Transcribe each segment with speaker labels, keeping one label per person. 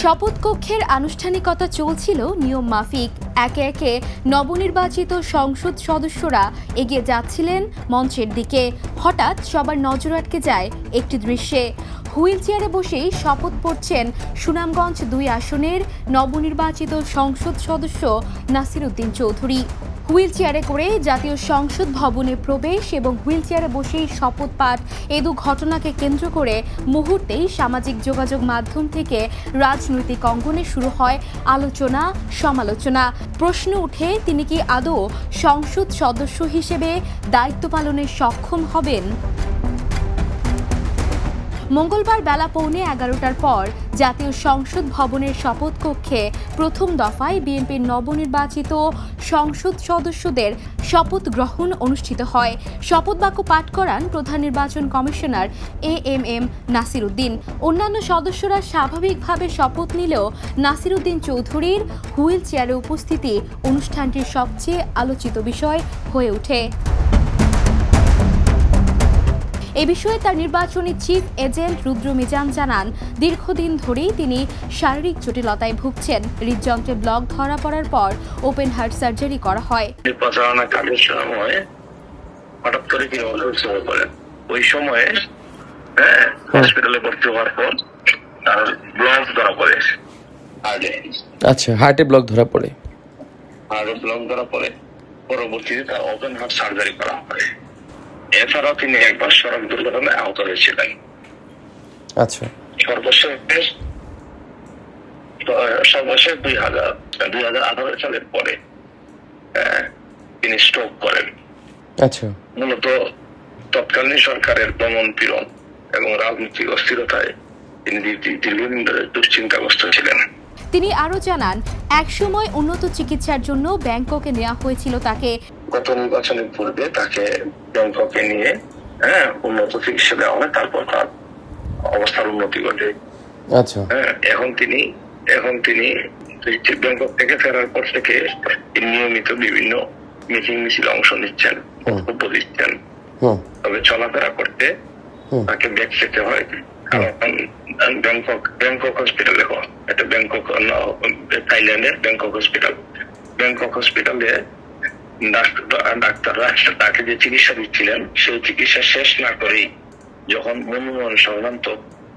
Speaker 1: শপথ কক্ষের আনুষ্ঠানিকতা চলছিল নিয়ম মাফিক। একে একে নবনির্বাচিত সংসদ সদস্যরা এগিয়ে যাচ্ছিলেন মঞ্চের দিকে। হঠাৎ সবার নজর আটকে যায় একটি দৃশ্যে। হুইল চেয়ারে বসেই শপথ পড়ছেন সুনামগঞ্জ 2 আসনের নবনির্বাচিত সংসদ সদস্য নাসিরউদ্দিন চৌধুরী। হুইল চেয়ারে করে জাতীয় সংসদ ভবনে প্রবেশ এবং হুইল চেয়ারে বসেই শপথ পাঠ এই দু ঘটনাকে কেন্দ্র করে মুহূর্তেই সামাজিক যোগাযোগ মাধ্যম থেকে রাজনৈতিক অঙ্গনে শুরু হয় আলোচনা সমালোচনা। প্রশ্ন উঠে তিনি কি আদৌ সংসদ সদস্য হিসেবে দায়িত্ব পালনে সক্ষম হবেন? মঙ্গলবার বেলা 11:15টার পর জাতীয় সংসদ ভবনের শপথ কক্ষে প্রথম দফায় বিএনপির নবনির্বাচিত সংসদ সদস্যদের শপথ গ্রহণ অনুষ্ঠিত হয়। শপথ বাক্য পাঠ করান প্রধান নির্বাচন কমিশনার এএমএম নাসিরউদ্দিন। অন্যান্য সদস্যরা স্বাভাবিকভাবে শপথ নিলেও নাসিরউদ্দিন চৌধুরীর হুইল চেয়ারে উপস্থিতি অনুষ্ঠানটির সবচেয়ে আলোচিত বিষয় হয়ে ওঠে। এ বিষয়ে তার নির্বাচনী চিফ এজেন্ট রুদ্র মিজান জানান, দীর্ঘদিন ধরেই তিনি শারীরিক জটিলতায় ভুগছেন। হৃদযন্ত্রে ব্লক ধরা পড়ার পর ওপেন হার্ট সার্জারি করা হয়।
Speaker 2: কাজের সময় হঠাৎ করে তিনি অসুস্থ হয়ে পড়েন। ওই সময়ে হসপিটালে ভর্তি হওয়ার পর তার ব্লক ধরা পড়ে হার্টে।
Speaker 3: আচ্ছা, হার্টে ব্লক ধরা পড়ে।
Speaker 2: হার্টে ব্লক ধরা পড়ে পরবর্তীতে তার ওপেন হার্ট সার্জারি করা হয়। এছাড়াও তিনি একবার সড়ক দুর্ঘটনায় আহত হয়েছিলেন।
Speaker 3: আচ্ছা,
Speaker 2: সর্বশেষ 2018 সালের পরে তিনি স্ট্রোক করেন।
Speaker 3: আচ্ছা,
Speaker 2: মূলত তৎকালীন সরকারের দমন পীড়ন এবং রাজনৈতিক অস্থিরতায় তিনি দীর্ঘদিন ধরে দুশ্চিন্তাগ্রস্ত ছিলেন।
Speaker 1: তিনি আরও জানান, একসময় উন্নত চিকিৎসার জন্য ব্যাংককে নেওয়া হয়েছিল তাকে।
Speaker 2: গত নির্বাচনের পূর্বে তাকে ব্যাংককে নিয়ে উন্নত চিকিৎসা দেওয়া হয়, তারপর তার অবস্থার উন্নতি ঘটে।
Speaker 3: আচ্ছা,
Speaker 2: এখন তিনি ব্যাংকক থেকে ফেরার পর থেকে নিয়মিত বিভিন্ন মিটিং মিছিল অংশ নিচ্ছেন, বক্তব্য দিচ্ছেন। তবে চলাফেরা করতে তাকে ব্যাগ খেতে হয়। ব্যাংকক হসপিটালে এটা থাইল্যান্ডের ব্যাংকক হসপিটালে ডাক্তাররা তাকে যে চিকিৎসা দিচ্ছিলেন সেই চিকিৎসা শেষ না করেই যখন মনোনয়ন সংক্রান্ত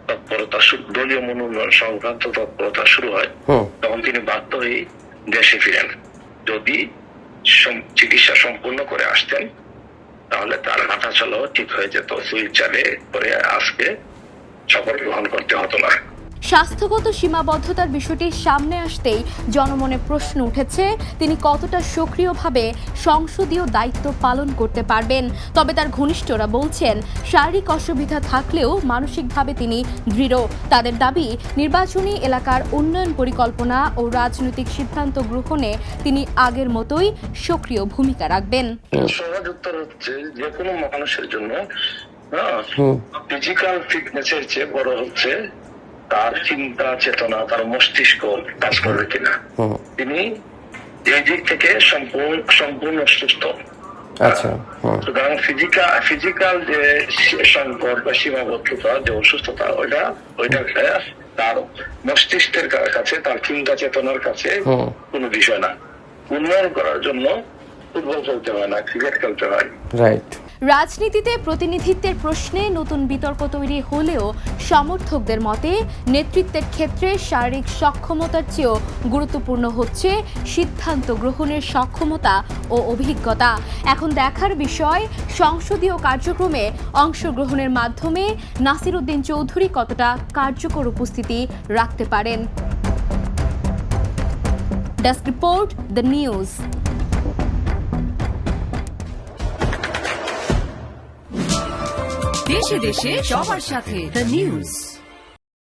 Speaker 2: তৎপরতা দলীয় মনোনয়ন সংক্রান্ত তৎপরতা শুরু হয় তখন তিনি বাধ্য হয়ে দেশে ফিরেন। যদি চিকিৎসা সম্পূর্ণ করে আসতেন তাহলে তার হাঁটা চলাও ঠিক হয়ে যেত, হুইল চেয়ারে করে আজকে শপথ গ্রহণ করতে হতো না।
Speaker 1: স্বাস্থ্যগত সীমাবদ্ধতার বিষয়টি সামনে আসতেই জনমনে প্রশ্ন উঠেছে তিনি কতটা সক্রিয়ভাবে সংসদীয় দায়িত্ব পালন করতে পারবেন। তবে তার ঘনিষ্ঠরা বলছেন, শারীরিক অসুবিধা থাকলেও মানসিকভাবে তিনি দৃঢ়। তাদের দাবি, নির্বাচনী এলাকার উন্নয়ন পরিকল্পনা ও রাজনৈতিক সিদ্ধান্ত গ্রহণে তিনি আগের মতোই সক্রিয় ভূমিকা রাখবেন।
Speaker 2: সহজ উত্তর হচ্ছে, যে কোনো মানুষের জন্য ফিজিক্যাল ফিটনেসের চেয়ে বড় হচ্ছে তার চিন্তা চেতনা, তার মস্তিষ্ক কাজ করবে কিনা। তিনি এই দিক থেকে সম্পূর্ণ সুস্থ।
Speaker 3: আচ্ছা,
Speaker 2: সুতরাং ফিজিক্যাল যে সংকট বা সীমাবদ্ধতা, যে অসুস্থতা, ওইটা তার মস্তিষ্কের কাছে, তার চিন্তা চেতনার কাছে কোনো বিষয় না। উন্নয়ন করার জন্য ফুটবল খেলতে হয় না, ক্রিকেট খেলতে হয়।
Speaker 3: রাইট।
Speaker 1: রাজনীতিতে প্রতিনিধিত্বের প্রশ্নে নতুন বিতর্ক তৈরি হলেও সমর্থকদের মতে নেতৃত্বের ক্ষেত্রে শারীরিক সক্ষমতার চেয়েও গুরুত্বপূর্ণ হচ্ছে সিদ্ধান্ত গ্রহণের সক্ষমতা ও অভিজ্ঞতা। এখন দেখার বিষয়, সংসদীয় কার্যক্রমে অংশগ্রহণের মাধ্যমে নাসিরউদ্দিন চৌধুরী কতটা কার্যকর উপস্থিতি রাখতে পারেন। Desk report, the news.
Speaker 4: দেশে দেশে সবার সাথে দ্য নিউজ।